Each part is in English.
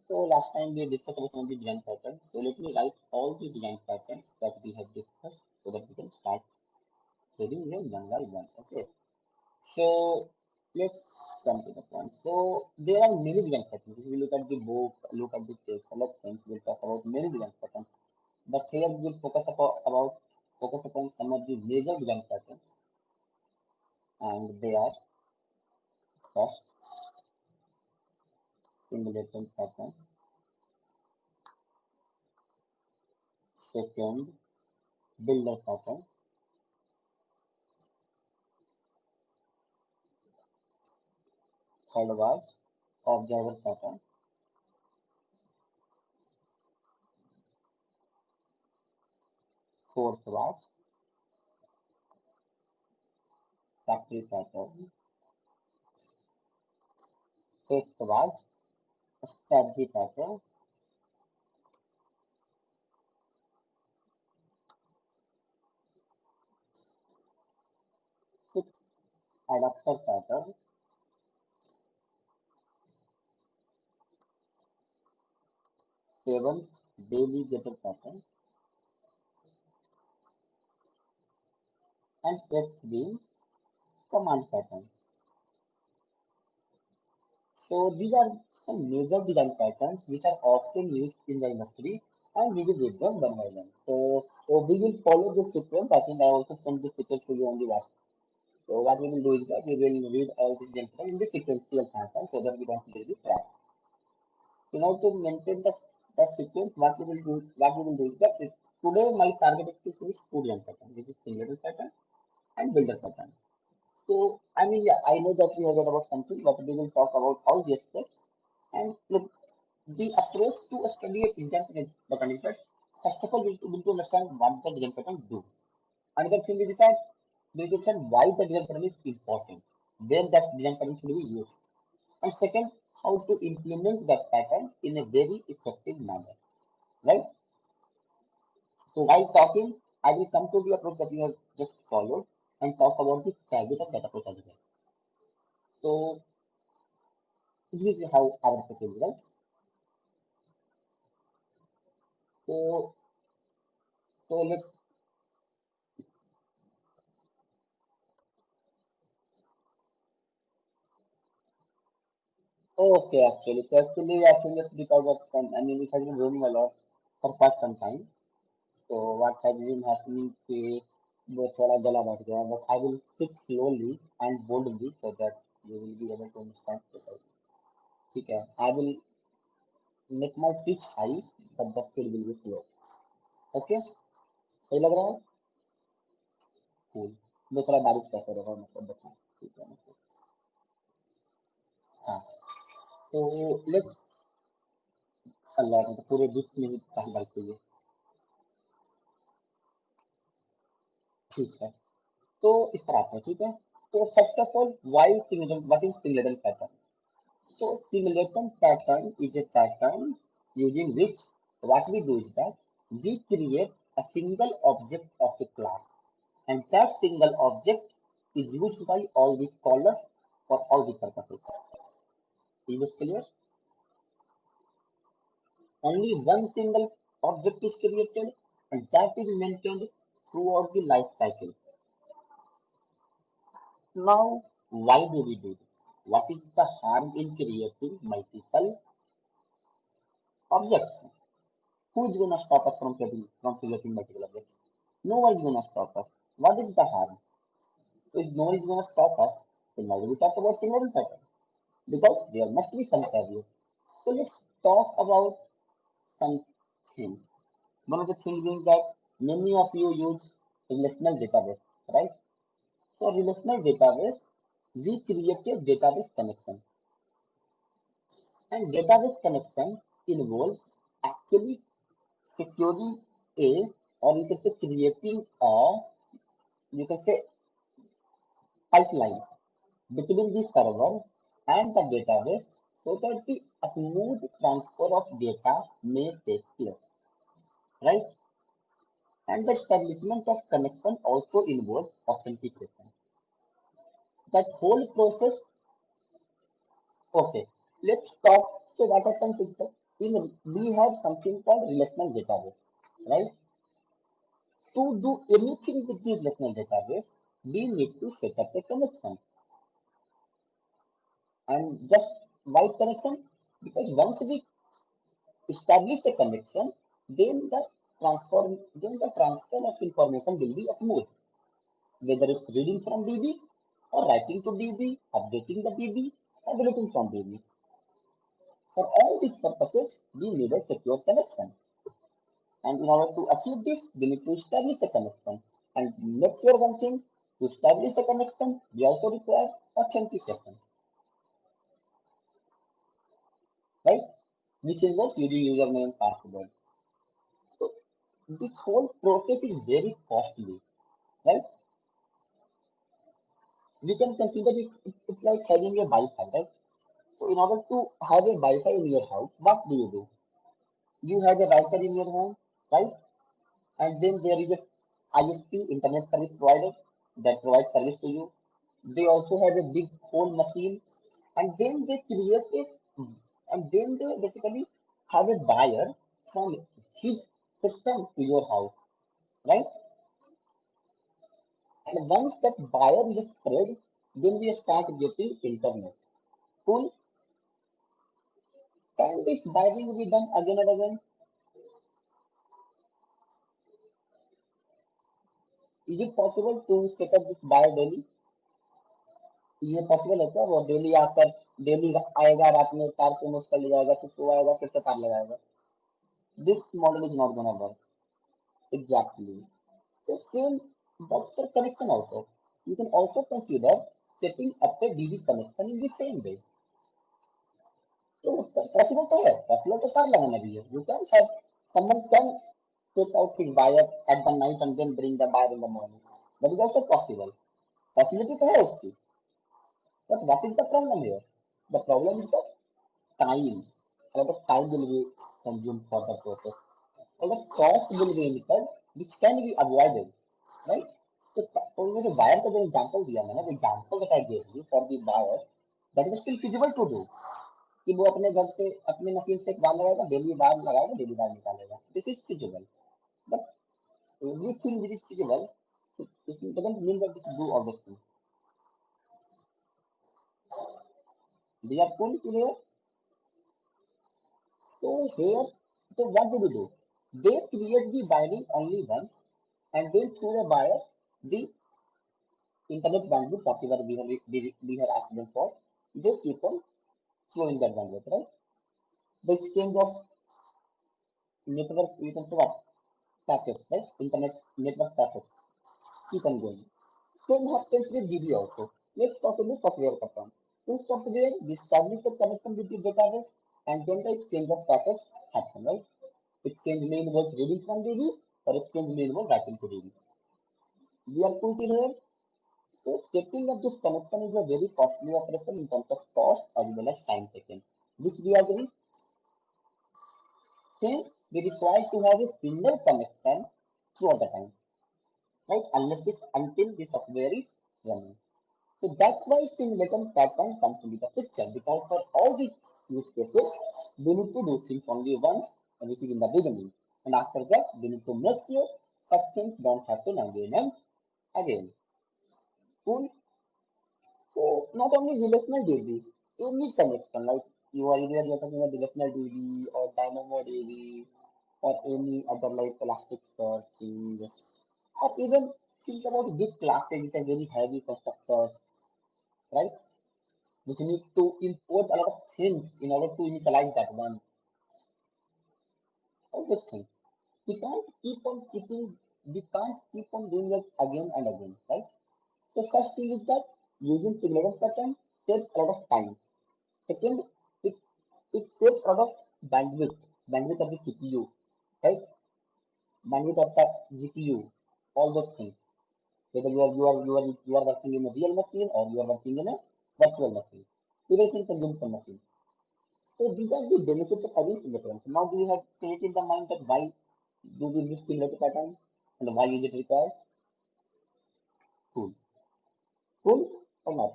So last time we discussed about some of the design patterns. So let me write all the design patterns that we have discussed so that we can start reading them one by one. Okay. So let's come to the point. So there are many design patterns. If we look at the book, look at the text, a lot of things, we'll talk about many design patterns. But here we will focus upon some of the major design patterns, and they are first simulation pattern, second builder pattern, third was observer pattern, fourth was factory pattern, fifth was strategy pattern, sixth adapter pattern, seventh daily getter pattern, and eighth being command pattern. So these are some major design patterns which are often used in the industry, and we will read them one by one. So we will follow this sequence. I think I also sent this sequence to you on the WhatsApp. So what we will do is that we will read all these design patterns in the sequential fashion so that we don't lose the track. In order to maintain the sequence, what we will do is that today my target is to finish two design patterns, which is singleton pattern and builder pattern. So, I mean, yeah, I know that we have read about something, but we will talk about all the aspects. And look, the approach to a study of design pattern is that first of all, we need to understand what the design pattern do. Another thing is that we need to understand why the design pattern is important, where that design pattern should be used. And second, how to implement that pattern in a very effective manner, right? So while talking, I will come to the approach that you have just followed and talk about the habit of that approach as well. So this is how our approach is, right? So let's okay actually. So actually I think it's because of some I mean it has been raining a lot for quite some time. So what has been happening is वो थोड़ा गला बैठ गया but I will speak slowly and boldly so that you will be able to understand it. ठीक है I will make my pitch high but the speed will be slow. Okay सही लग रहा है cool मैं थोड़ा बारिश कैसे रहेगा मतलब बताऊँ ठीक है मतलब हाँ तो लेट्स अल्लाह मतलब पूरे विश्व में ही कहा बात हुई है ठीक है तो इस तरह से ठीक है तो first of all why singleton what is singleton pattern so singleton pattern is a pattern using which what we do is that we create a single object of a class and that single object is used by all the callers for all the purposes is this clear only one single object is created and that is maintained throughout the life cycle. Now, why do we do this? What is the harm in creating multiple objects? Who is going to stop us from creating multiple objects? No one is going to stop us. What is the harm? So if no one is going to stop us, then why do we talk about single pattern? Because there must be some caveat. So let's talk about some things. One of the things is that many of you use relational database, right? So relational database, we created database connection. And database connection involves actually securing a, or you can say creating a, you can say pipeline between the server and the database so that the smooth transfer of data may take place, right? And the establishment of connection also involves authentication. That whole process, okay, let's talk. So what happens is that We have something called relational database, right? To do anything with the relational database, we need to set up a connection. And just why connection? Because once we establish a connection, then the transfer of information will be smooth. Whether it's reading from DB or writing to DB, updating the DB, or deleting from DB. For all these purposes, we need a secure connection. And in order to achieve this, we need to establish a connection. And make sure one thing, to establish a connection, we also require authentication, right? Which involves using username and password. So this whole process is very costly, right? We can consider it's like having a Wi-Fi, right? So in order to have a Wi-Fi in your house, what do? You have a router in your home, right? And then there is a ISP, internet service provider, that provides service to you. They also have a big whole machine, and then they create it, and then they basically have a buyer from his system to your house, right? And once that buyer is spread, then we start getting internet. Cool. Can this buying be done again and again? Is it possible to set up this buyer daily? ये possible है क्या? वो daily आकर daily आएगा, रात में तार पे मुझ कर ले जाएगा, फिर सुबह आएगा, फिर से तार लगाएगा. This model is not gonna work exactly. So same works for connection also. You can also consider setting up a DV connection in the same way. तो पॉसिबल तो है, पॉसिबल तो तार लगाना भी है. You can have someone can take out his wire at the night and then bring the wire in the morning. That is also possible. Possibility तो है उसकी. But what is the problem here? The problem is the time. A lot of time will be consumed for the process. A lot of cost will be incurred, which can be avoided, right? तो ये जो wire का जो example दिया मैंने, the example that I gave you for the wire, that is still feasible to do. कि वो अपने घर से अपनी मशीन से एक वायर लगाएगा, डेली वायर लगाएगा, डेली वायर निकालेगा. This is feasible. But everything which is feasible, it doesn't mean that we should do all those things. We are fully clear. So here, so what do? They create the wiring only once, and then through the wire, the internet bandwidth, whatever we have asked them for, they keep on flowing that bandwidth, right? The exchange of network, you can say what? Packets, right? Internet network packets keep on going. Same happens with DB also. Let's talk about software pattern. In software, we establish the connection with the database, and then the exchange of packets happen, right? Exchange may involve reading from DB, or exchange may involve writing to DB. We are put here. So setting up this connection is a very costly operation in terms of cost as well as time taken. This we agree. Since we require to have a single connection throughout the time, right? Until the software is running. So that's why simulation pattern comes into the picture, because for all these use cases, we need to do things only once, which is in the beginning. And after that, we need to make sure such things don't happen again and again. Cool. So not only relational DB, any connection, like you are either you're talking about relational DB or Dynamo DB or any other like Elasticsearch thing, or even think about big classes which are very heavy constructors, right? Which need to import a lot of things in order to initialize that one. All those things. We can't keep on doing it again and again, right? So first thing is that using simulation pattern saves a lot of time. Second, it it saves a lot of bandwidth of the CPU, right? Bandwidth of the GPU, all those things. Whether you are working in a real machine or you are working in a virtual machine, everything consumes some machine. So these are the benefits of having simulation. So now do you have created the mind that why do we need simulation pattern and why is it required? Cool, cool or not?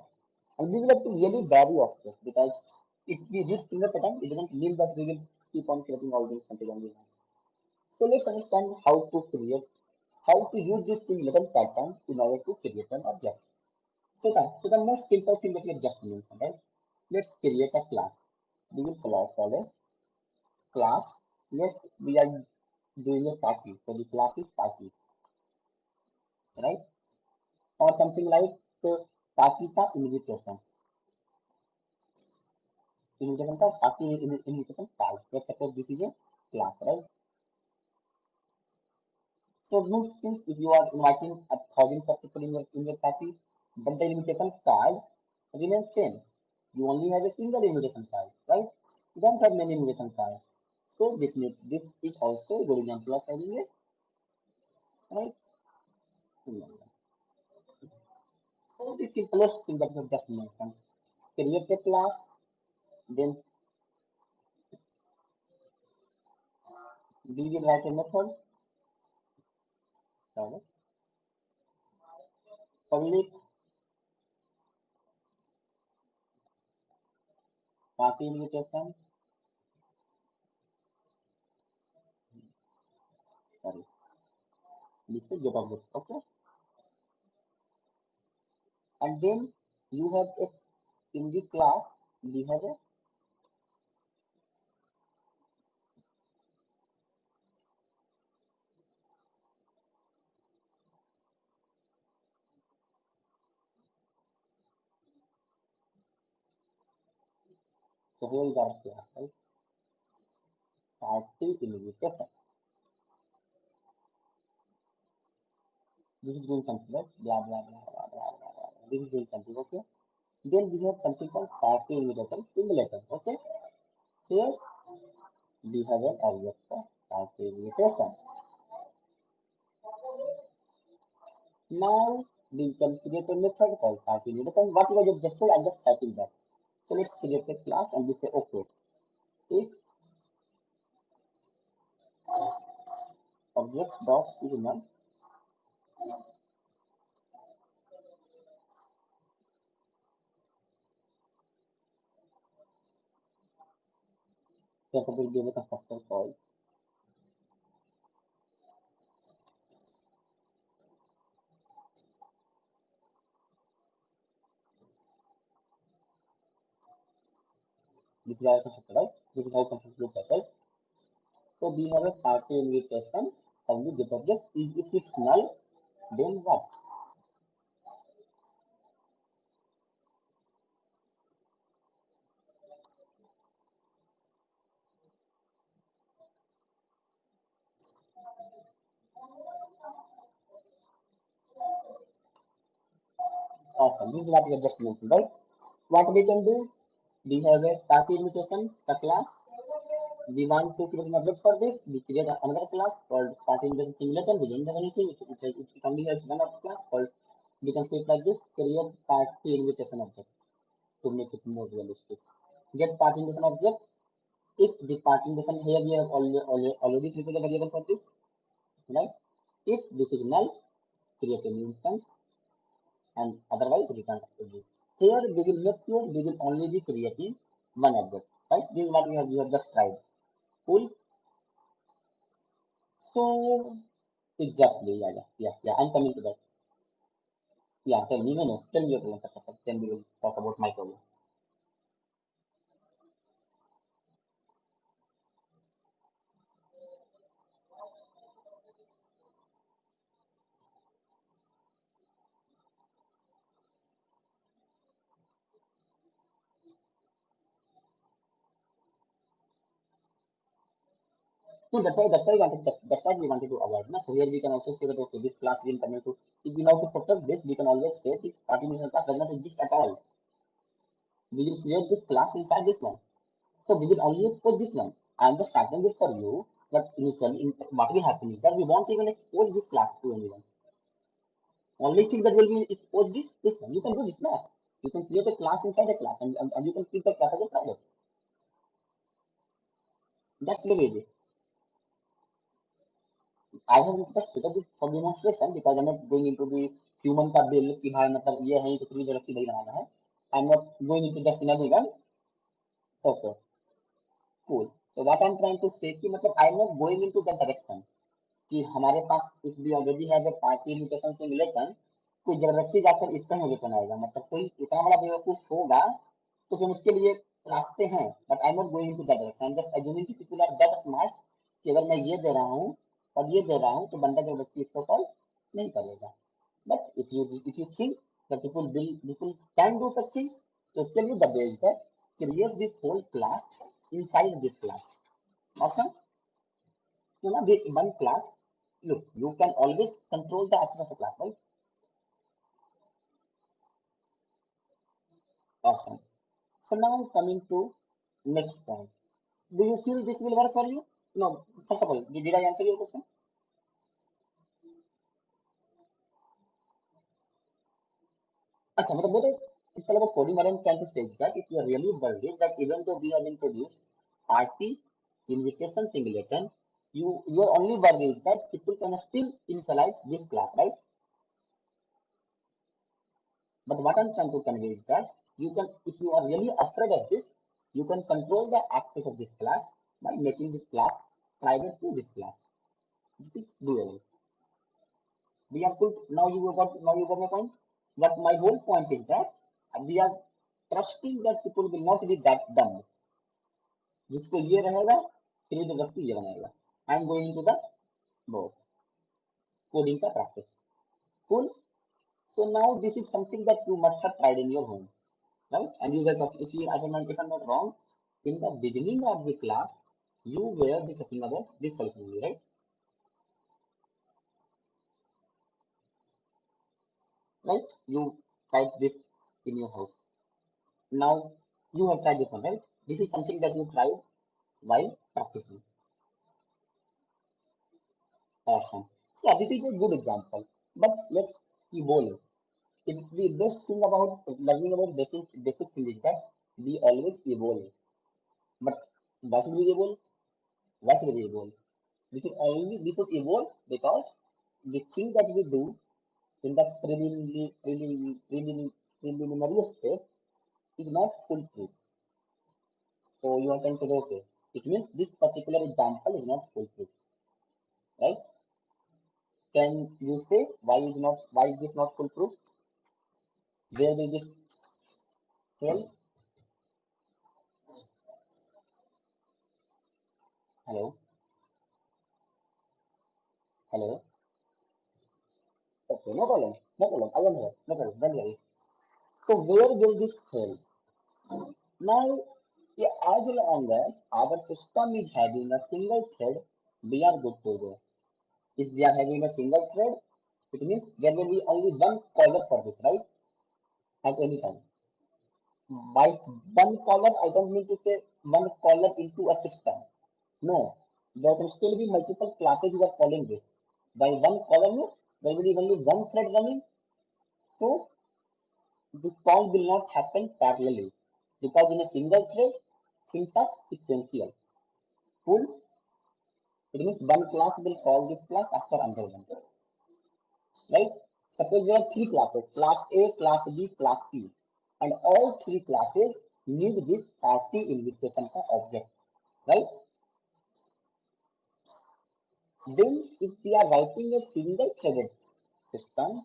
And we will have to really vary of this, because if we read single pattern, it doesn't mean that we will keep on creating all these content on the line. So let's understand how to use this singleton pattern in order to create an object. So the most simple thing that we have just mentioned, right? Let's create a class. We will call a class. We are doing a party. So the class is party, right? Or something like party ka invitation. Invitation ka party invitation card. Let's suppose this is a class, right? So good since if you are inviting thousands of people in your party, but the invitation card remains same. You only have a single invitation card, right? You don't have many invitation cards. So this is also a good example of having a right. So the simplest thing that you have just mentioned. Create a class, then we will write a method, right? Public party invitation, sorry, this is get object, okay? And then you have a in the class we have a so here is our class, right? Party invitation. This is doing something, right? Blah blah blah blah blah blah blah. This is doing something, okay? Then we have something called party invitation simulator, okay? Here we have an object of party invitation. Now we can create a method called party invitation. What was just said, I'm just typing that. So let's create a class and we say okay. If object dot is null, then there will be a constructor called this is our constructor, right? This is how constructor looks like, right? So we have a party invitation and the get object is if it's null, then what? Awesome. This is what we have just mentioned, right? What we can do, we have a party invitation, the class. We want to create an object for this. We create another class called party invitation simulator. We don't have anything. It only has one of class called, we can say it like this, create party invitation object to make it more realistic. Get party invitation object. If the party invitation here we have already created a variable for this, right? If this is null, create a new instance and otherwise return object. Here we will make sure we will only be creating one object, right? This is what we have just tried. Cool. So exactly, yeah. I'm coming to that. Yeah, tell me, no, tell me your problem first of all. Then we will talk about my problem. So that's why we wanted to avoid. No? So here we can also say that okay, this class is coming to if we now to protect this, we can always say this partition class does not exist at all. We will create this class inside this one. So we will only expose this one. I am just writing this for you, but initially what will happen is that we won't even expose this class to anyone. Only thing that will be exposed is this one. You can do this now. You can create a class inside a class and you can keep the class as a private. That's very easy. I have just put this for demonstration because I'm not going into the human का bill कि भाई मतलब ये है तो पूरी जरूरत नहीं बनाना है. I'm not going into the scenario. Okay, cool. So what I'm trying to say कि मतलब I'm not going into that direction कि हमारे पास if we already have a party invitation simulator कोई जबरदस्ती जाकर इसका invitation आएगा मतलब कोई इतना बड़ा बेवकूफ होगा तो फिर उसके लिए रास्ते हैं but I'm not going into that direction I'm just assuming कि people are that smart कि अगर मैं ये दे रहा हूँ और ये दे रहा हूँ तो बंदा जबरदस्ती इसको कॉल नहीं करेगा but if you think that people can do such things तो उसके लिए the way is that create this whole class inside this class awesome so now this one class look you can always control the access of the class right awesome so now coming to next point do you feel this will work for you no first of all did I answer your question अच्छा मतलब वो तो it's all about coding what I'm trying to say is that if you are really worried that even though we have introduced party invitation singleton your only worry is that people can still initialize this class right but what I'm trying to convey is that you can if you are really afraid of this you can control the access of this class by making this class private to this class this is doable we have put now you got my point but my whole point is that we are trusting that people will not be that dumb जिसको ये रहेगा फिर वो जबरदस्ती ये बनाएगा I am going to the वो coding का practice cool so now this is something that you must have tried in your home right and you were talking if I'm not wrong in the beginning of the class you were discussing about this solution only right right you tried this in your house now you have tried this one right this is something that you tried while practicing awesome yeah this is a good example but let's evolve it, the best thing about learning about basic things is that we always evolve. But why should we evolve? Why should we evolve? We should evolve because the thing that we do in the preliminary step is not foolproof. So you have to say okay. It means this particular example is not foolproof, right? Can you say why is this not foolproof? Where will this fail? Hello, hello. Okay, no problem. No problem. I am here. No problem. Don't worry. So where will this fail? Now, yeah, as long as our system is having a single thread, we are good to go. If we are having a single thread, it means there will be only one caller for this, right? At any time. By one caller, I don't mean to say one caller into a system. No, there can still be multiple classes who are calling this. By one caller means there will be only one thread running. So the call will not happen parallelly because in a single thread, things are sequential. Full, it means one class will call this class after another one, right? Suppose there are three classes, class A, class B, class C, and all three classes need this party invitation का object, right? Then if we are writing a single threaded system,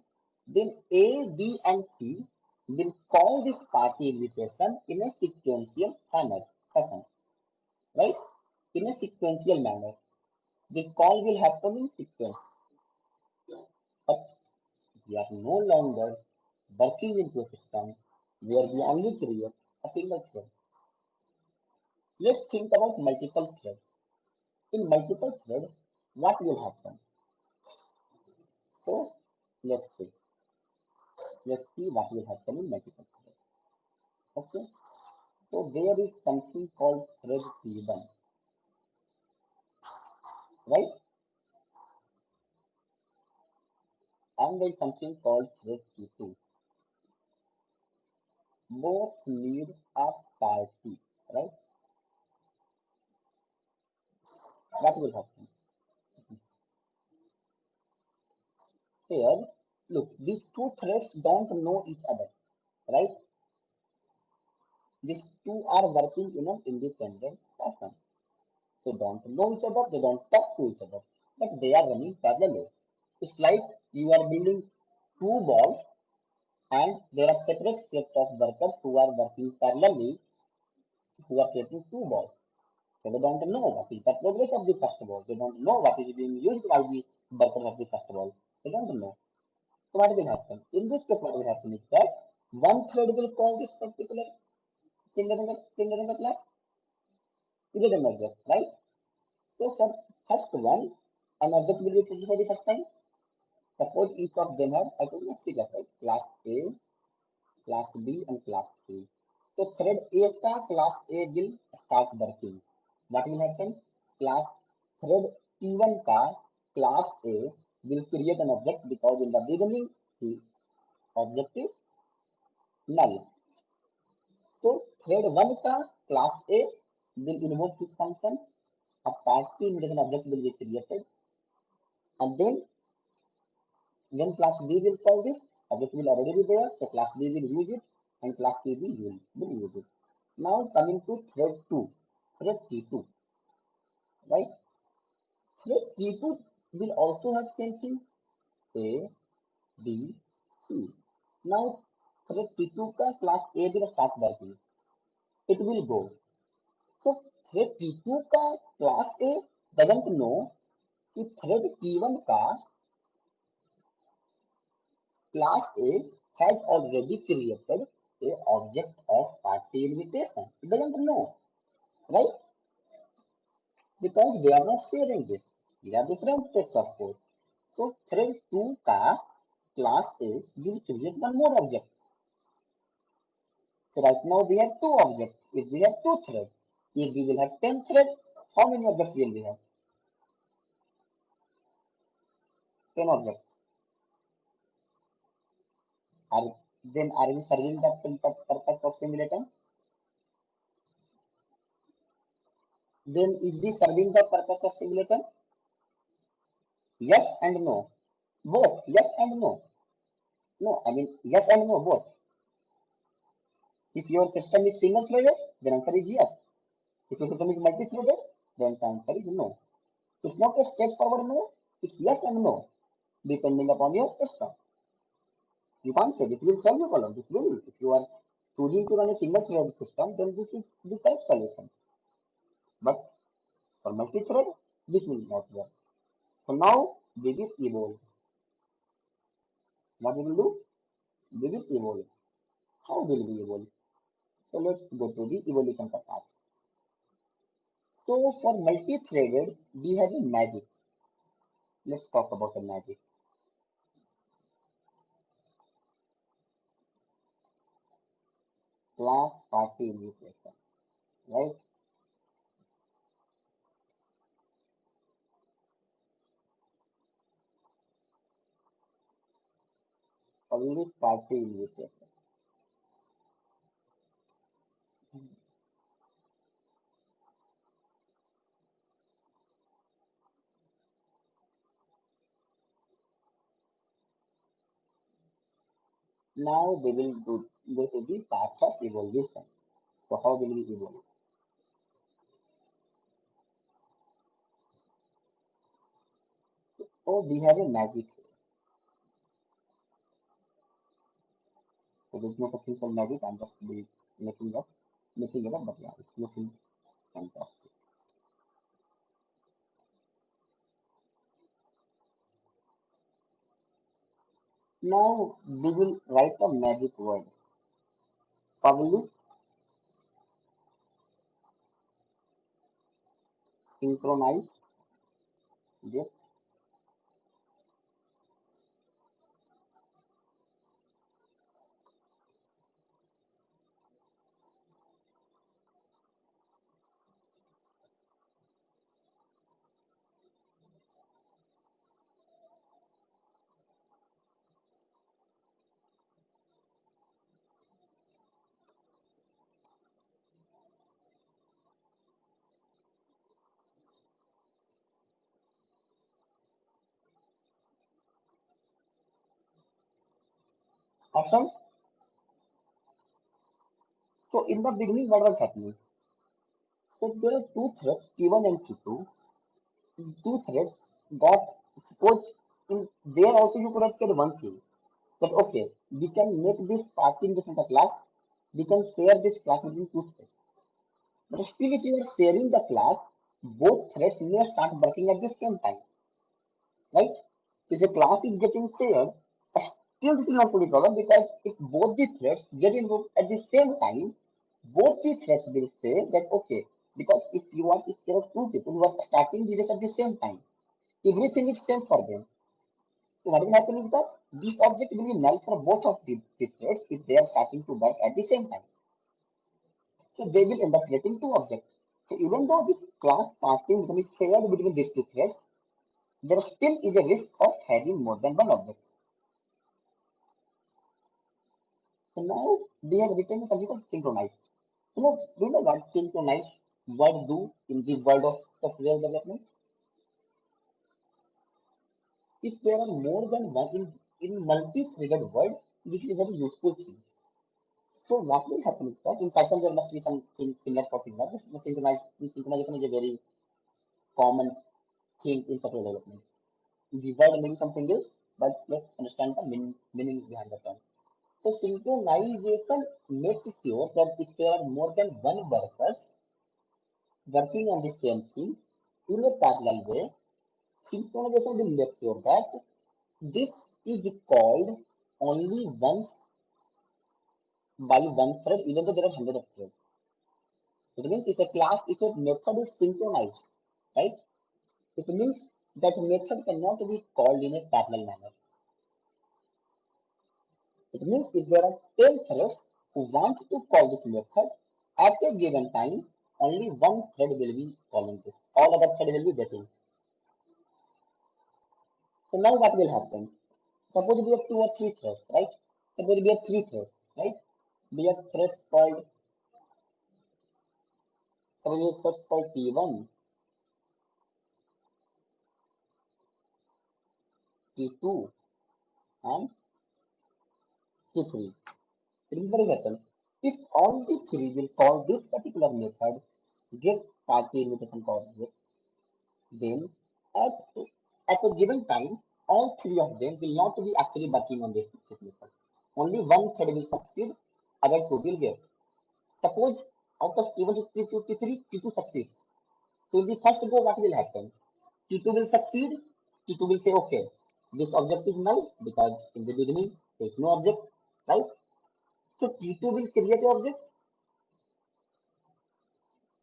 then A, B, and C will call this party invitation in a sequential fashion, right? In a sequential manner. The call will happen in sequence, but we are no longer working into a system where we only create a single thread. Let's think about multiple threads. In multiple thread, what will happen? So let's see. Let's see what will happen in multiple thread. Okay. So there is something called thread P1, right? And there is something called thread P2. Both need a party, right? What will happen? Here, look, these two threads don't know each other, right? These two are working in an independent fashion. They don't know each other, they don't talk to each other, but they are running parallel. It's like you are building two balls and there are separate sets of workers who are working parallelly who are creating two balls. So they don't know what is the progress of the first ball. They don't know what is being used by the workers of the first ball. They don't know. So what will happen? In this case, what will happen is that one thread will call this particular thing in the class hidden object, right? So for first one, an object will be created for the first time. Suppose each of them have, I told you three classes, right? Class A, class B, and class C. So thread A का class A will start working. What will happen? Class thread T1 का class A will create an object because in the beginning the object is null. So thread 1 का class A will invoke this function. A party invitation object will be created, and then when class B will call this, object will already be there, so class B will use it and class C will use it. Now coming to thread 2, thread T2, right? Thread T2 will also have same thing, A, B, C. Now thread T2 का class A will start working. It will go. So thread T2 का class A doesn't know कि thread T1 का class A has already created a object of party invitation. It doesn't know, right? Because they are not sharing this. They are different sets of code. So thread 2 का class A will create one more object. So right now we have two objects. If we have two threads, if we will have 10 threads, how many objects will we have? 10 objects. Are, then are we serving the purpose of simulator? Then is this serving the purpose of simulator? Yes and no. Both. Yes and no. No, I mean yes and no, both. If your system is single threaded, then answer is yes. If your system is multi-threaded, then the answer is no. It's not a straightforward no, it's yes and no, depending upon your system. You can't say this will solve your problem, this will. If you are choosing to run a single threaded system, then this is the correct solution. But for multi-thread, this will not work. So now we will evolve. What we will do? We will evolve. How will we evolve? So let's go to the evolution part. So for multi-threaded, we have a magic. Let's talk about the magic. Class party invitation, right? Public party invitation. Now we will go to the path of evolution. So how will we evolve? So we have a magic here. So there's no such called magic. I'm just making it up, but yeah, it's looking fantastic. Now we will write a magic word. Public synchronized with awesome. So in the beginning, what was happening? So there are two threads, T1 and T2. Two threads got, suppose in there also you could have said one thing that okay, we can make this party in the class, we can share this class within two threads. But still, if you are sharing the class, both threads may start working at the same time, right? If the class is getting shared, still this will not be a problem because if both the threads get involved at the same time, both the threads will say that okay, because if there are two people who are starting this at the same time, everything is same for them. So what will happen is that this object will be null for both of the threads if they are starting to work at the same time. So they will end up creating two objects. So even though this class parting is shared between these two threads, there still is a risk of having more than one object. So now we have written something called synchronized. Do you know what synchronized word do in the world of software development? If there are more than one in multi-threaded word, this is a very useful thing. So what will happen is that in Python there must be something similar for Figma. Synchronization is a very common thing in software development. The word means something else, but let's understand the meaning behind the term. So synchronization makes sure that if there are more than one workers working on the same thing in a parallel way, synchronization will make sure that this is called only once by one thread, even though there are hundred of threads. It means if a method is synchronized, right? It means that method cannot be called in a parallel manner. It means if there are 10 threads who want to call this method at a given time, only one thread will be calling this. All other thread will be waiting. So now what will happen? Suppose we have two or three threads, right? Suppose we have three threads, right? We have threads called, suppose we have threads called T1, T2, and T3. It is very happen. If only three will call this particular method, get party invitation to object, then at, at a given time, all three of them will not be actually working on this method. Only one thread will succeed, other two will wait. Suppose out of T1 to T3, T2 succeeds. So in the first go, what will happen? T2 will succeed, T2 will say, okay, this object is null because in the beginning there is no object, right? So T2 will create an object,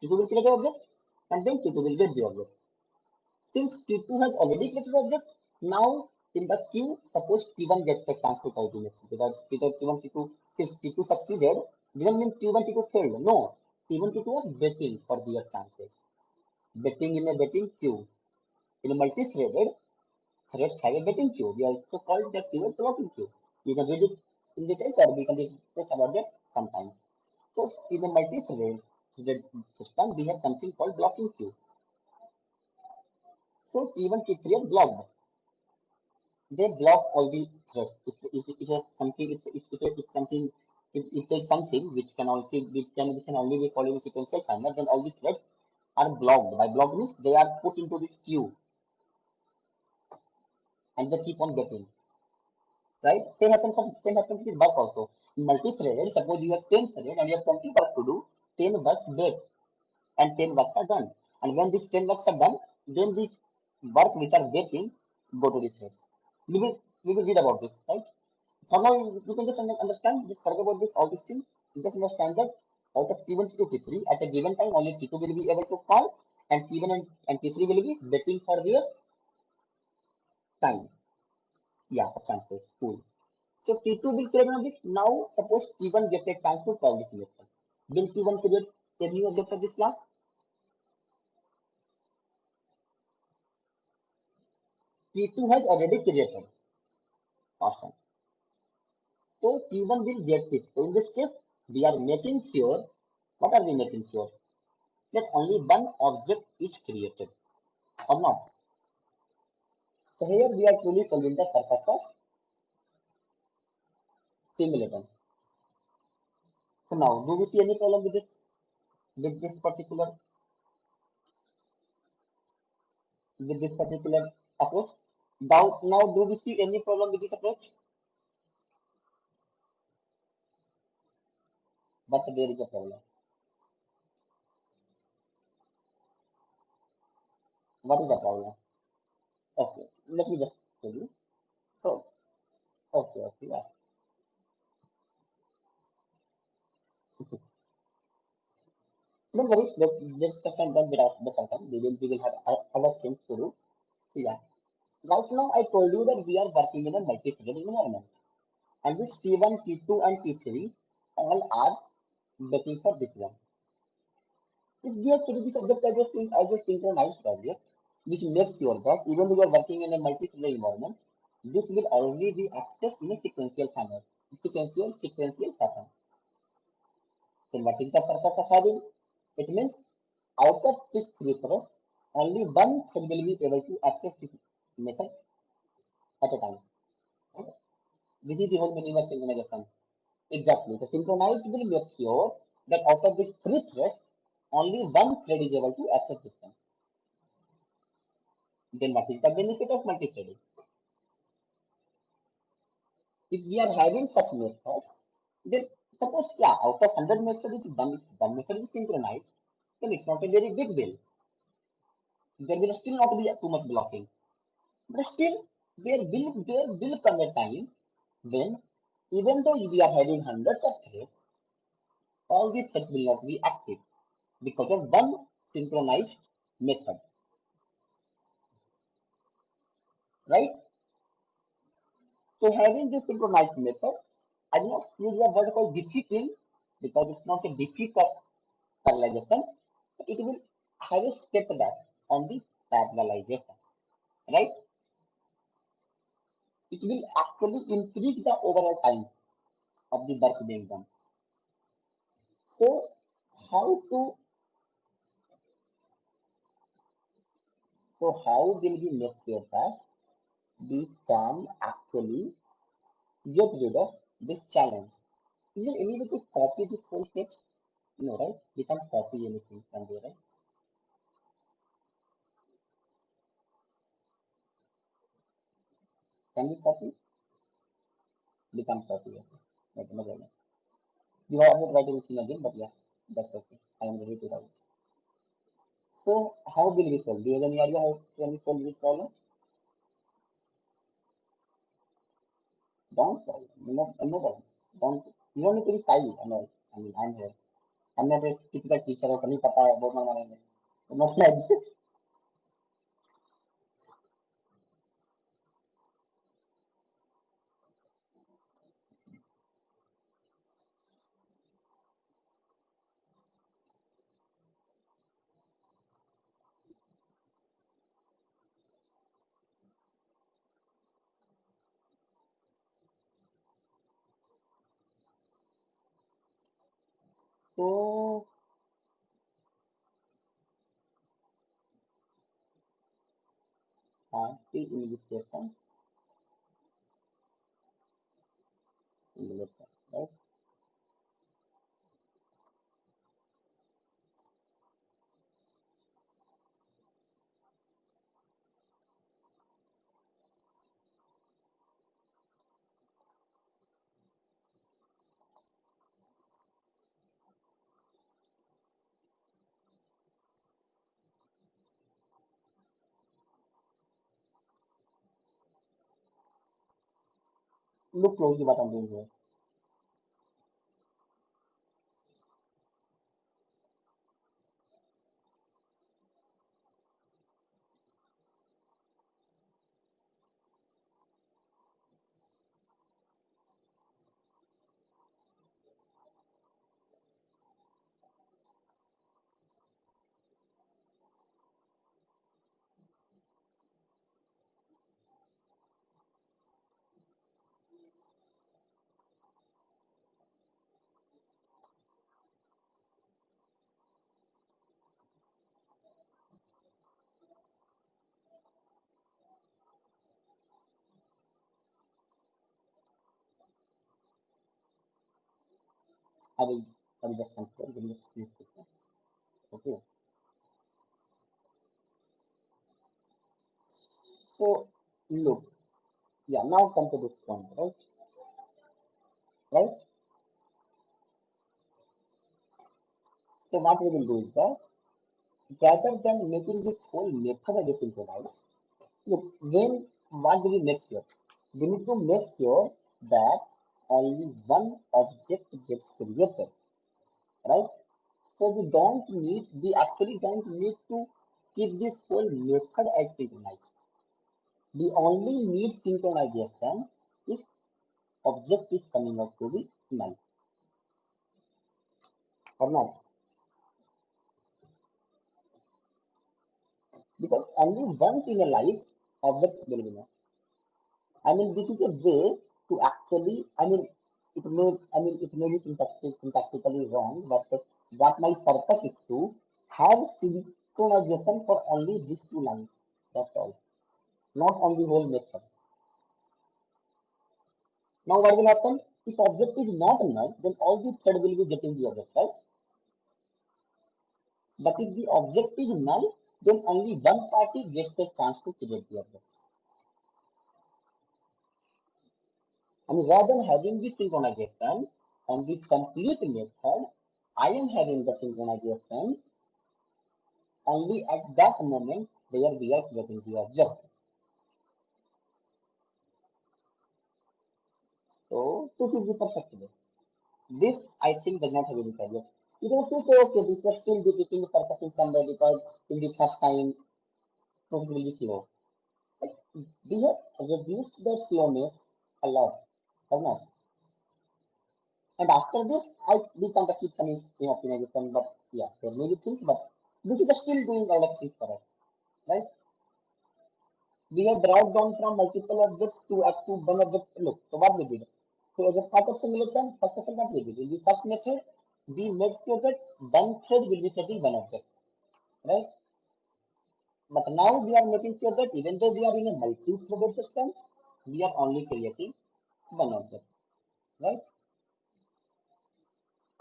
T2 will create an object, and then T2 will get the object. Since T2 has already created the object, now in the queue, suppose T1 gets a chance to call the method because T1, T2, since T2 succeeded, didn't mean T1, T2 failed. No, T1, T2 was betting for their chances. Betting in a betting queue. In a multi-threaded, threads have a betting queue. We also call that queue a blocking queue. You can read it in details or we can discuss about that sometimes. So in a multi-threaded system, we have something called blocking queue. So T1, T3 are blocked. They block all the threads. If there's something, if something, if there's something which can only be called in a sequential manner, then all the threads are blocked. By blocked means they are put into this queue and they keep on getting. Right? Same happens with work also. In multi-threaded, suppose you have 10 threads and you have 20 work to do, 10 works wait and 10 works are done. And when these 10 works are done, then these work which are waiting go to the threads. We will read about this, right? For now, you can just understand, just forget about this, all these things. Just understand that out of T1 to T3, at a given time, only T2 will be able to call, and T1 and T3 will be waiting for their time. Yeah, chances. Cool. So T2 will create an object. Now, suppose T1 gets a chance to call this method. Will T1 create a new object of this class? T2 has already created. Awesome. So T1 will get this. So in this case, we are making sure, what are we making sure? That only one object is created or not. So here we are truly solving the purpose of simulator. So now, do we see any problem with this particular? with this particular approach. Now, do we see any problem with this approach? But there is a problem. What is the problem? Okay, let me just tell you. So, okay, yeah. Don't worry, let's just and done without the certain. We will have other things to do. So, yeah. Right now, I told you that we are working in a multi-threaded environment. And this T1, T2, and T3 all are waiting for this one. If we are treating this object as a synchronized object, which makes sure that even though you are working in a multi-threaded environment, this will only be accessed in a sequential fashion. So what is the purpose of having? It means out of these three threads, only one thread will be able to access this method at a time. Right? This is the whole meaning of synchronization. Exactly. The synchronized will make sure that out of these three threads, only one thread is able to access this one. Then what is the benefit of multi-threading? If we are having such methods, then suppose, yeah, out of 100 methods, one method is synchronized, then it's not a very big deal. There will still not be too much blocking. But still, there will come a time when, even though we are having hundreds of threads, all the threads will not be active because of one synchronized method, right? So having this synchronized method, I do not use the word called defeating because it's not a defeat of parallelization, but it will have a step back on the parallelization, right? It will actually increase the overall time of the work being done. So how to how will we make sure that we can actually get rid of this challenge? Is there any way to copy this whole text? No, right? We can't copy anything from there, right? Can we copy? We can't copy it. Okay, no problem. You have to write everything again, but yeah, that's okay. I am ready to write. So how will we solve? Do you have any idea how can we solve this problem? Don't solve. No problem. Don't. You don't need to be shy. I mean, I'm here. I'm not a typical teacher or नहीं पता है बहुत मारने में. Not like this. So anti-invitation simulator, right? Look closely what I'm doing here. I will I will just consider. Give me a few seconds. Okay. So look, yeah, now come to this point, right? Right? So what we will do is that rather than making this whole method asynchronized, look, when what do we make sure? We need to make sure that only one object gets created, right? So we actually don't need to keep this whole method as synchronized. We only need synchronization if object is coming out to be null or not. Because only once in a life, object will be null. I mean, this is a way to actually, it may be syntactically wrong, but what my purpose is to have synchronization for only these two lines. That's all. Not on the whole method. Now, what will happen? If object is not null, then all the thread will be getting the object, right? But if the object is null, then only one party gets the chance to create the object. I mean, rather than having the synchronization on the complete method, I am having the synchronization only at that moment where we are creating the object. So this is the perfect way. This I think does not have any failure. You can also say, okay, this was still defeating the purpose in some way because in the first time process will be slow. But we have reduced that slowness a lot, or not? And after this, we can't achieve some optimization, but yeah, there may be things, but this is still doing all of things for us, right? We have brought down from multiple objects to up to one object. Look, so what we did? So as a part of simulation, first of all, what we did? In the first method, we made sure that one thread will be setting one object, right? But now we are making sure that even though we are in a multi-threaded system, we are only creating one object, right?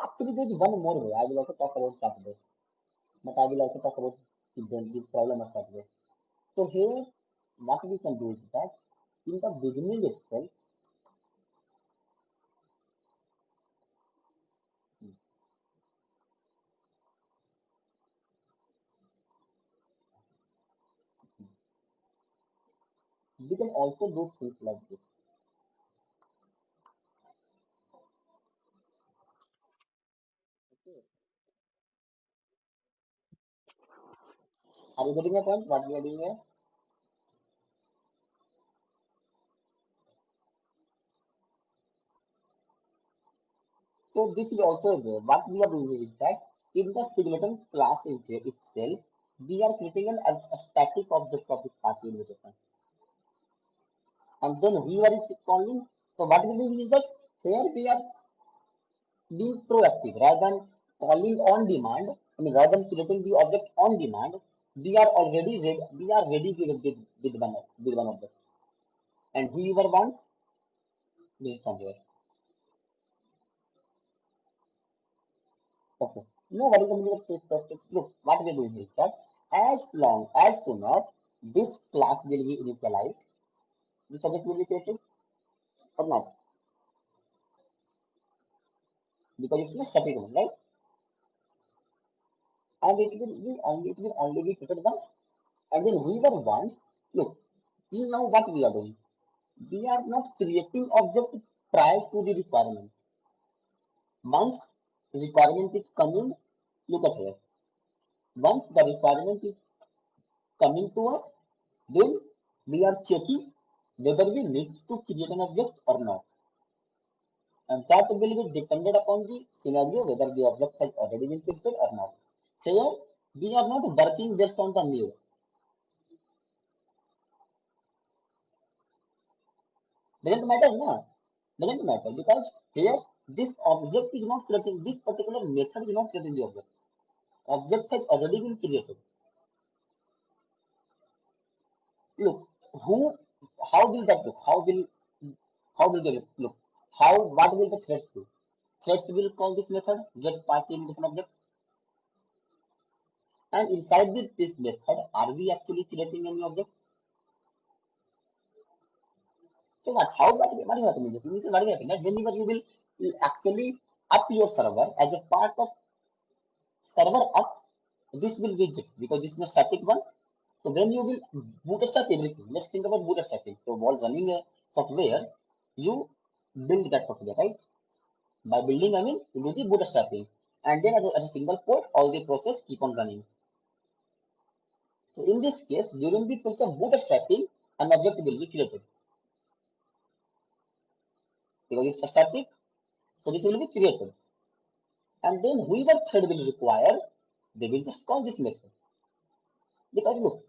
Actually, there is one more way. I will also talk about that way, but I will also talk about the problem of that way. So here, what we can do is that in the beginning itself, we can also do things like this. Okay. Are you getting my point? What we are doing here? So this is also a way. What we are doing here is that in the singleton class itself, we are creating a static object of this party invitation. And then whoever is calling, so what we do is that here we are being proactive rather than calling on demand. I mean, rather than creating the object on demand, we are ready with one object. And whoever wants, will from here. Okay. Now, what is the meaning of safe subject? Look, what we are doing is that as soon as this class will be initialized, the subject will be created or not, because it's a static one, right? And it will only be created once. And then whoever wants, look, till now what we are doing, we are not creating object prior to the requirement. Once requirement is coming, look at here. Once the requirement is coming to us, then we are checking whether we need to create an object or not. And that will be dependent upon the scenario whether the object has already been created or not. Here, we are not working based on the new. Doesn't matter, no? Doesn't matter because here this object is not creating, this particular method is not creating the object. Object has already been created. Look, who, how will that look? How will they look? How, what will the threads do? Threads will call this method get party in different object. And inside this method, are we actually creating any object? So what will happen is what will happen that whenever you will actually up your server as a part of server up, this will be zip because this is a static one. So when you will bootstrap everything, let's think about bootstrapping. So while running a software, you build that software, right? By building, I mean you do the bootstrapping, and then at a single port, all the process keep on running. So in this case, during the process of bootstrapping, an object will be created because it's a static. So this will be created, and then whoever thread will require, they will just call this method. Because look,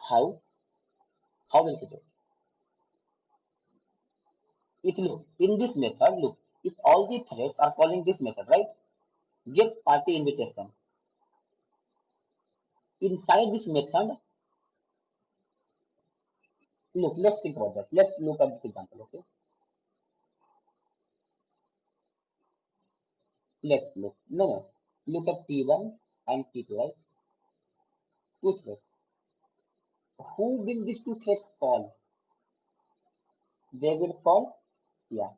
how will it do? If look in this method, look if all the threads are calling this method, right? Get party invitation. Inside this method, look, let's think about that. Let's look at this example, okay? Let's look. No, no. Look at T1 and T2, right? Two threads. Who will these two threads call? They will call, yeah,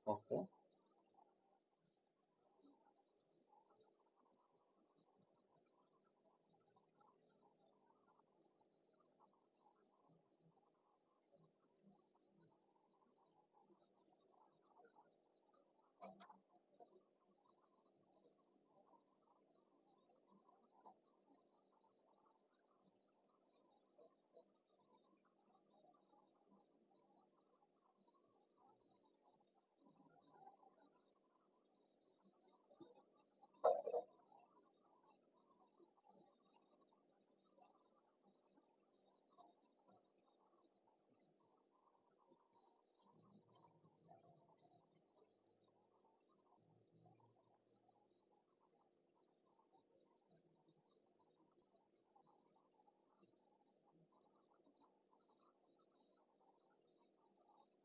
okay.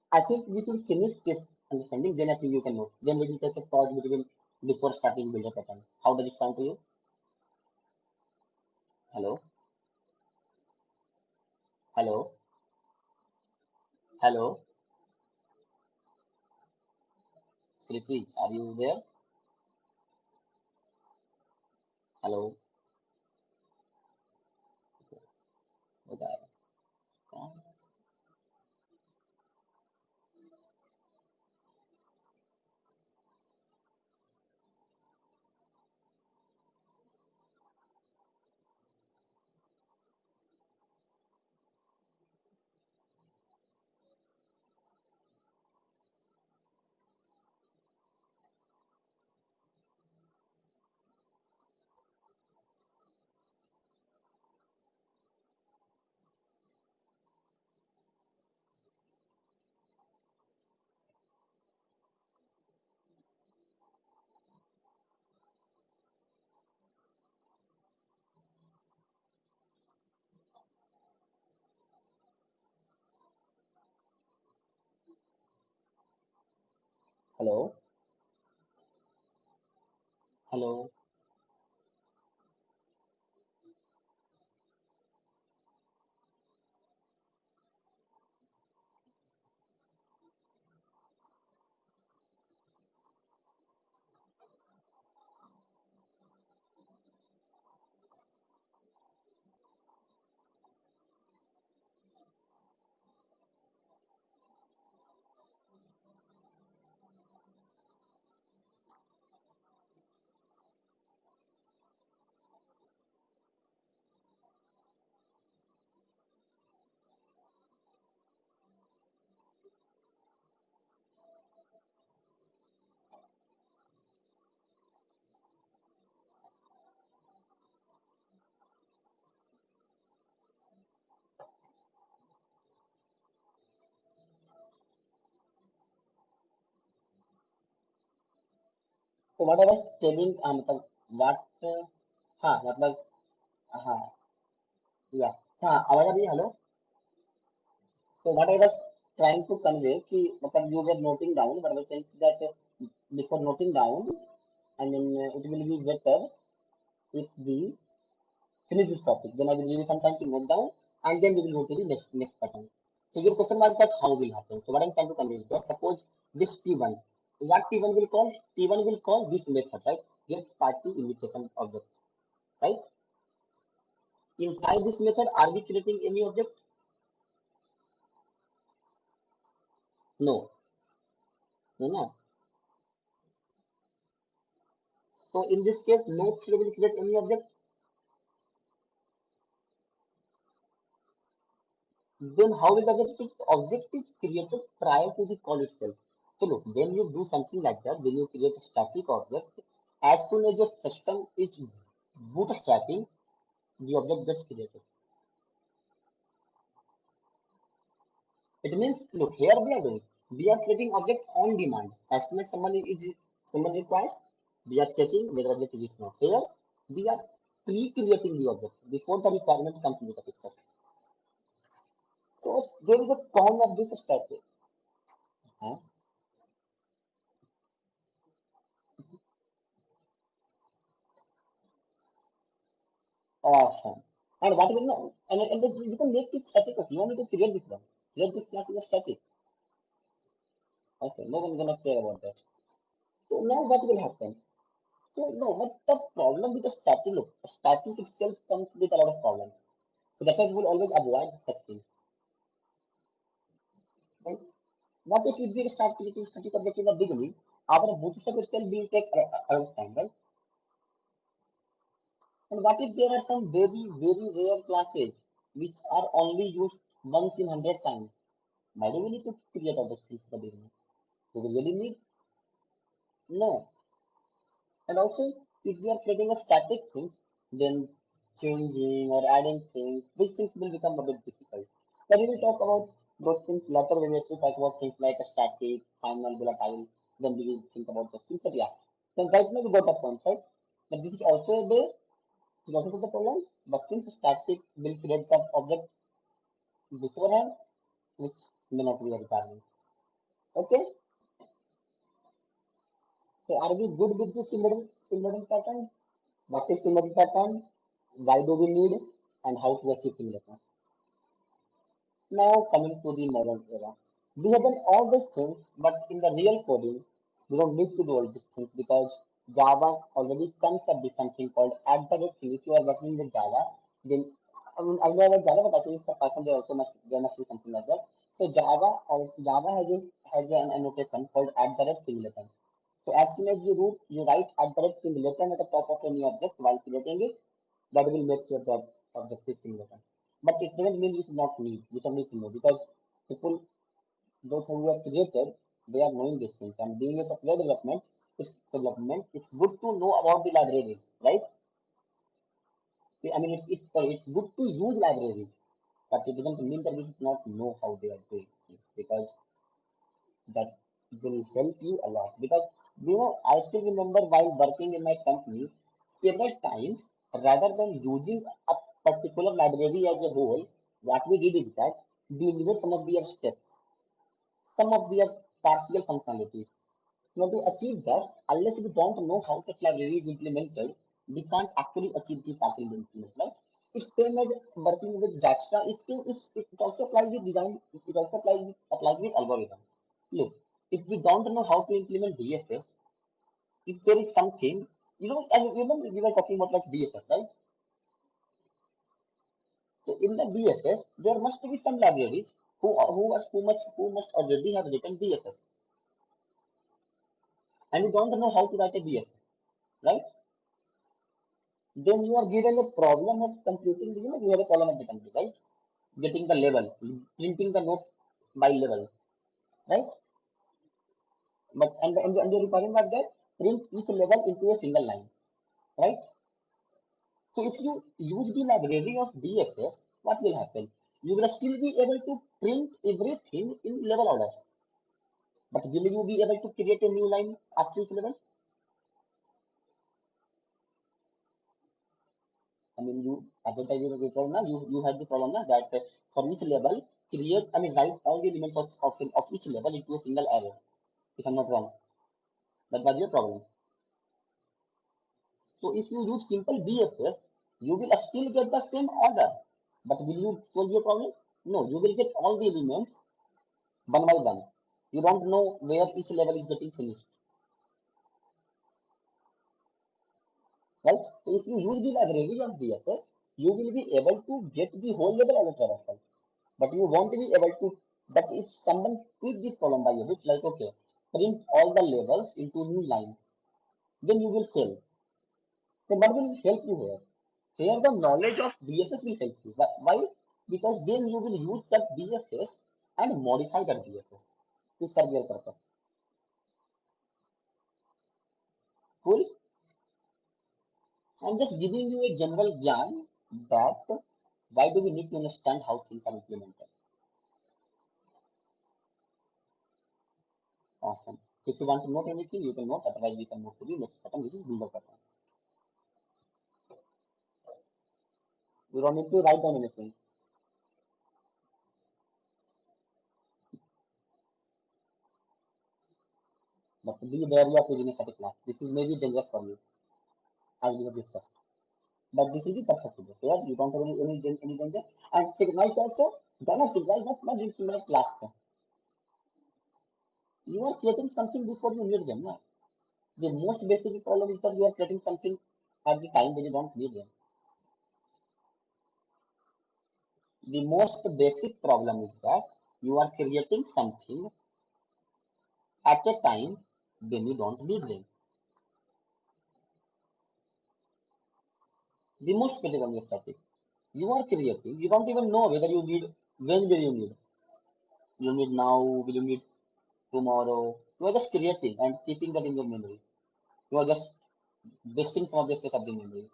I think we should finish this understanding, then I think you can move. Then we will take a pause between before starting builder pattern. How does it sound to you? Hello? Hello? Hello? Sriti, are you there? Hello? Okay. Hello? Hello? So what I was telling, मतलब what, हाँ मतलब हाँ yeah हाँ आवाज आ रही है hello. So what I was trying to convey कि मतलब you were noting down, but I was saying that before noting down, I mean it will be better if we finish this topic, then I will give you some time to note down, and then we will go to the next pattern. So your question was that how will happen. So what I'm trying to convey is that suppose this T1, what T1 will call? T1 will call this method, right? Get party invitation object, right? Inside this method, are we creating any object? No, no, no. So in this case, no thread will create any object. Then how will the object is created prior to the call itself? So look, when you do something like that, when you create a static object, as soon as your system is bootstrapping, the object gets created. It means, look, here we are doing, we are creating object on demand. As soon as someone requires, we are checking whether object is not. Here, we are pre-creating the object before the requirement comes into the picture. So there is a con of this static. Huh? Awesome. And what will know? And then you can make it static. You want me to create this one. Create this class is a static. Okay, no one's gonna care about that. So now what will happen? So no, but the problem with the static, look, static itself comes with a lot of problems. So that's why we will always avoid such things. Right? What if we start creating static object in the beginning? Our bootstrap itself will take a lot of time, right? And what if there are some very rare classes which are only used once in 100 times? Why do we need to create all those things at the beginning? Do we really need? No. And also, if we are creating a static things, then changing or adding things, these things will become a bit difficult. But we will talk about those things later when we actually talk about things like a static, final, volatile, then we will think about those things. But yeah, then right now we got a point, right? But this is also a way to also the problem. But since static will create the object beforehand, which may not be a requirement. Okay, so are we good with this simulating pattern? What is simulating pattern? Why do we need and how to achieve simulation? Now coming to the modern era. We have done all these things, but in the real coding, we don't need to do all these things because Java already comes up with something called at the rate thing. If you are working with Java, then I know about Java, but I think for Python there must be something like that. So Java has an annotation called at the rate simulator. So as soon as you write at the rate simulator at the top of any object while creating it, that will make sure that objective simulation. But it doesn't mean you don't need to know because people, those who have created, they are knowing these things. And being a software development, it's good to know about the libraries, right? I mean, it's good to use libraries, but it doesn't mean that we should not know how they are doing things because that will help you a lot. Because I still remember while working in my company, several times rather than using a particular library as a whole, what we did is that we needed some of their steps, some of their partial functionalities. Now to achieve that, unless we don't know how that library is implemented, we can't actually achieve the partial implement, right? It's same as working with Dijkstra. It also applies with design. It also applies with algorithm. Look, if we don't know how to implement DFS, if there is something, as remember we were talking about like DFS, right? So in the DFS, there must be some libraries who must already have written DFS, and you don't know how to write a DFS, right? Then you are given a problem of computing. You have a problem of the country, right? Getting the level, printing the notes by level, right? But and the requirement was that print each level into a single line, right? So if you use the library of DFS, what will happen? You will still be able to print everything in level order. But will you be able to create a new line after each level? I mean, advertise your problem now, you had the problem now that for each level, write all the elements of each level into a single array. If I'm not wrong, that was your problem. So if you use simple BFS, you will still get the same order. But will you solve your problem? No, you will get all the elements one by one. You don't know where each level is getting finished, right? So if you use the library of BFS, you will be able to get the whole level as a traversal. But you won't be able to. But if someone tweak this problem by a bit, like okay, print all the levels into new line, then you will fail. So what will help you here? Here the knowledge of BFS will help you. Why? Because then you will use that BFS and modify that BFS to serve your purpose. Cool? I'm just giving you a general gyan that why do we need to understand how things are implemented. Awesome. If you want to note anything, you can note. Otherwise, we can move to the next pattern, which is builder pattern. You don't need to write down anything. But be wary of using a static class. This is maybe dangerous for you, as we have discussed. But this is the perfect way. Here you don't have any danger. And synchronize also, do not synchronize, not synchronize class. You are creating something before you need them. No? The most basic problem is that you are creating something at the time when you don't need them. The most basic problem is that you are creating something at a time when you don't need them. The most critical is static. You are creating, you don't even know whether you need, when will you need. You need now, will you need tomorrow. You are just creating and keeping that in your memory. You are just wasting some of the space of the memory.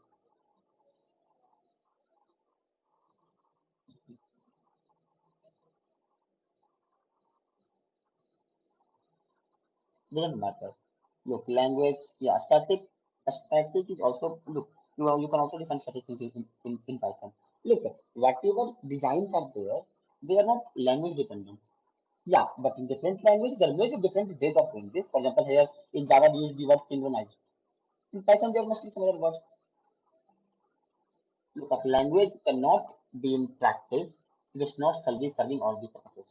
Doesn't matter. Look, language, yeah, static is also, look, you can also define static in Python. Look, whatever designs are there, they are not language dependent. Yeah, but in different language, there may be different ways of doing this. For example, here in Java, we use the word synchronized. In Python, there must be some other words. Look, a language cannot be in practice if it's not serving all the purposes.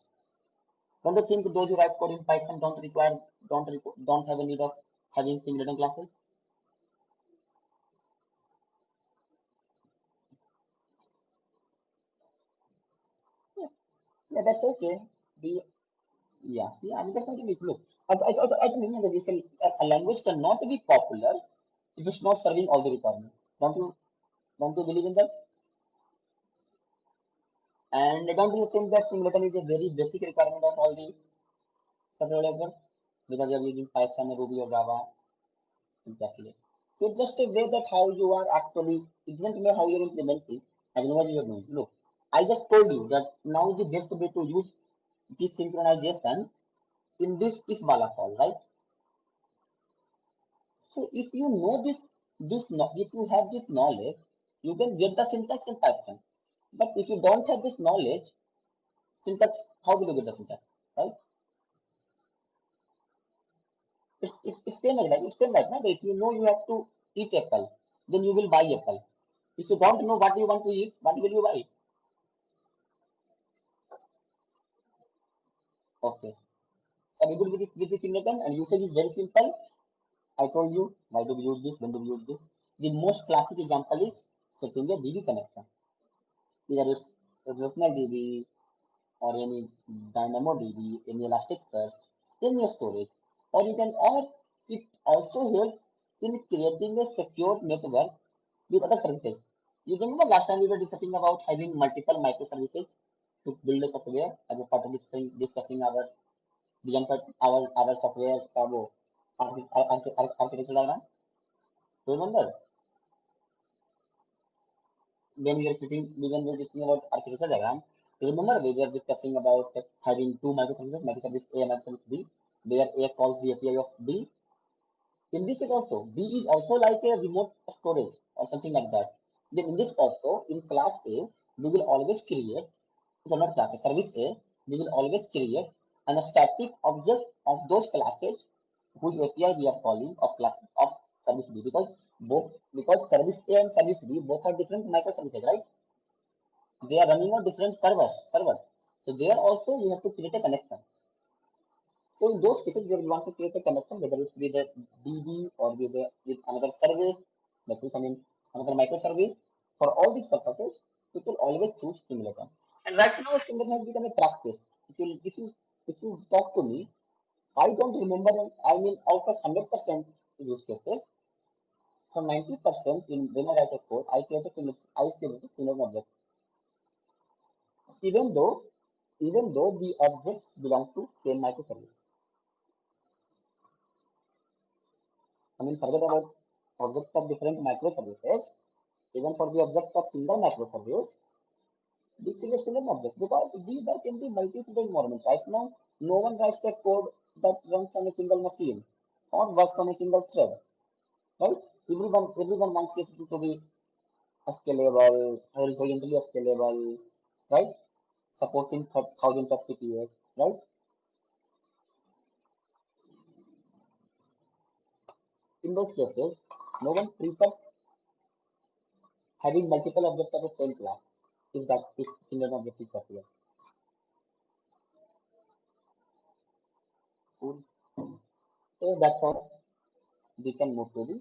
Don't you think those who write code in Python don't have a need of having simulating classes? Yeah, yeah, that's okay. The yeah, I mean that's not an issue. Look, I don't mean that a language cannot be popular if it's not serving all the requirements. Don't you believe in that? And don't you think that simulation is a very basic requirement of all the software developers? Because you're using Python, Ruby, or Java, exactly. So it's just a way that how you are actually, it doesn't matter how you're implementing, as long as you're doing. Look, I just told you that now the best way to use this synchronization in this if Bala call, right? So if you know if you have this knowledge, you can get the syntax in Python. But if you don't have this knowledge, syntax, how will you get the syntax, right? It's same like it's same like that. If you know you have to eat apple, then you will buy apple. If you don't know what you want to eat, what will you buy? Okay. So we good with this singleton and usage is very simple. I told you why do we use this, when do we use this. The most classic example is setting a DB connection. Either it's a relational DB or any DynamoDB, any Elasticsearch, any storage, or you can, or it also helps in creating a secure network with other services. You remember last time we were discussing about having multiple microservices to build a software as a part of discussing our design part, our software architecture diagram. Remember when we were sitting, when we were discussing about architecture diagram, remember we were discussing about having two microservices, microservice A and microservice B, where A calls the API of B. In this case also, B is also like a remote storage or something like that. Then in this also, in class A, we will always create, so not class A, service A, we will always create an static object of those classes whose API we are calling of class of service B, because Both because service A and service B both are different microservices, right? They are running on different servers. So there also you have to create a connection. So in those cases where you want to create a connection, whether it's with a DB or with another service, that is, I mean, another microservice, for all these purposes, people always choose Singleton. And right now, Singleton has become a practice. If you talk to me, I don't remember. I mean, out of 100% use cases, for 90% in when I write a code, I create a single object, even though even though the objects belong to same microservice. I mean, forget about objects of different microservices. Even for the object of single microservice, we create single object because we work in the multi-threaded environment. Right now, no one writes a code that runs on a single machine or works on a single thread. Right? Everyone wants this to be a scalable, horizontally scalable, right? Supporting thousands of CPUs, right? In those cases, no one prefers having multiple objects of the same class if that if single object is possible. Cool. So that's all. We can move to the